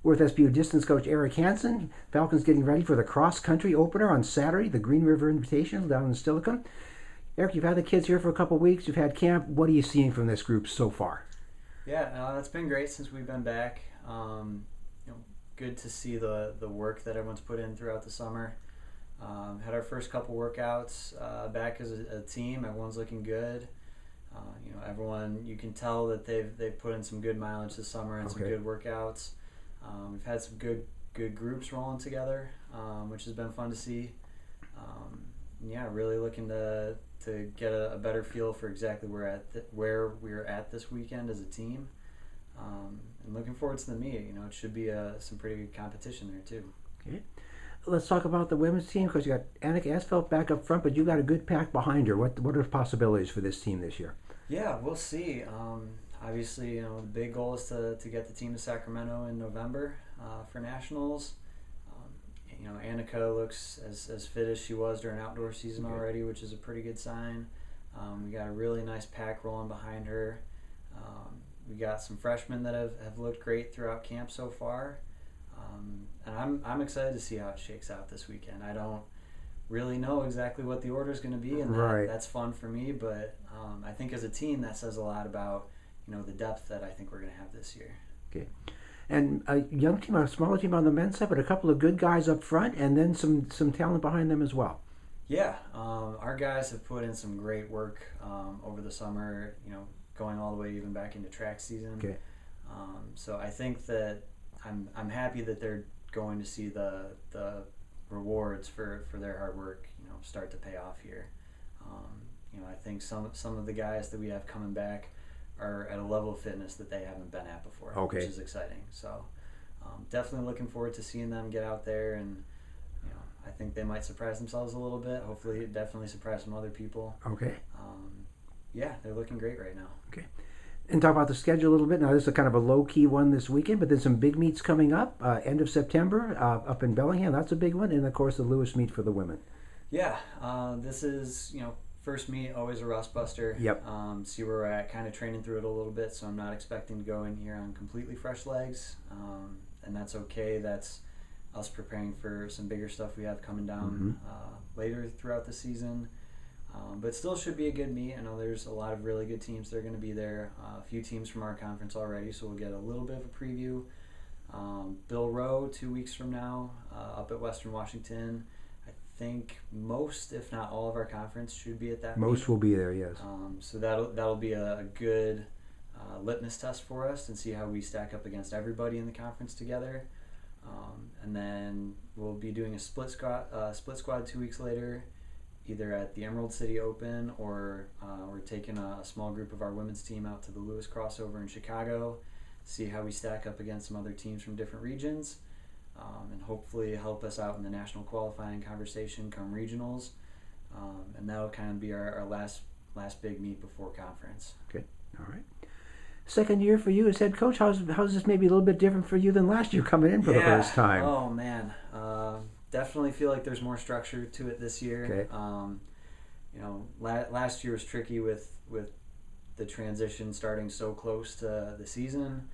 With SPU distance coach Eric Hansen. Falcons getting ready for the cross-country opener on Saturday, the Green River Invitational down in Steilacoom. Eric, you've had the kids here for a couple of weeks. You've had camp. What are you seeing from this group so far? Yeah, it's been great since we've been back. Good to see the work that everyone's put in throughout the summer. Had our first couple workouts back as a team. Everyone's looking good. Everyone, you can tell that they've put in some good mileage this summer and some good workouts. We've had some good groups rolling together, which has been fun to see. Really looking to get a better feel for exactly where we're at this weekend as a team. And looking forward to the meet. It should be some pretty good competition there too. Okay. Let's talk about the women's team, because you got Annika Asfeld back up front, but you got a good pack behind her. What are the possibilities for this team this year? Yeah, we'll see. Obviously, the big goal is to get the team to Sacramento in November for nationals. Annika looks as fit as she was during outdoor season already, which is a pretty good sign. We got a really nice pack rolling behind her. We got some freshmen that have looked great throughout camp so far. And I'm excited to see how it shakes out this weekend. I don't really know exactly what the order is going to be, and that's fun for me. But I think as a team, that says a lot about the depth that I think we're going to have this year. Okay, and a young team, a smaller team on the men's side, but a couple of good guys up front, and then some talent behind them as well. Yeah, our guys have put in some great work over the summer. Going all the way even back into track season. Okay. So I think that I'm happy that they're going to see the rewards for their hard work start to pay off here. I think some of the guys that we have coming back are at a level of fitness that they haven't been at before, which is exciting. So definitely looking forward to seeing them get out there, and I think they might surprise themselves a little bit. Hopefully, definitely surprise some other people. Okay. They're looking great right now. Okay. And talk about the schedule a little bit. Now, this is a kind of a low-key one this weekend, but then some big meets coming up. End of September up in Bellingham. That's a big one. And, of course, the Lewis meet for the women. Yeah. This is, first meet, always a rust buster. Yep. See where we're at, kind of training through it a little bit, so I'm not expecting to go in here on completely fresh legs. And that's okay. That's us preparing for some bigger stuff we have coming down later throughout the season. But still should be a good meet. I know there's a lot of really good teams that are going to be there. A few teams from our conference already, so we'll get a little bit of a preview. Bill Rowe 2 weeks from now up at Western Washington. I think most, if not all, of our conference should be at that meet. Most will be there, yes. So that'll be a good litmus test for us and see how we stack up against everybody in the conference together. And then we'll be doing a split squad 2 weeks later, either at the Emerald City Open or we're taking a small group of our women's team out to the Lewis crossover in Chicago, see how we stack up against some other teams from different regions, and hopefully help us out in the national qualifying conversation come regionals. And that'll kind of be our last big meet before conference. Okay, all right. Second year for you as head coach. How's this maybe a little bit different for you than last year coming in for the first time? Oh, man. Definitely feel like there's more structure to it this year. Okay. Last year was tricky with the transition starting so close to the season.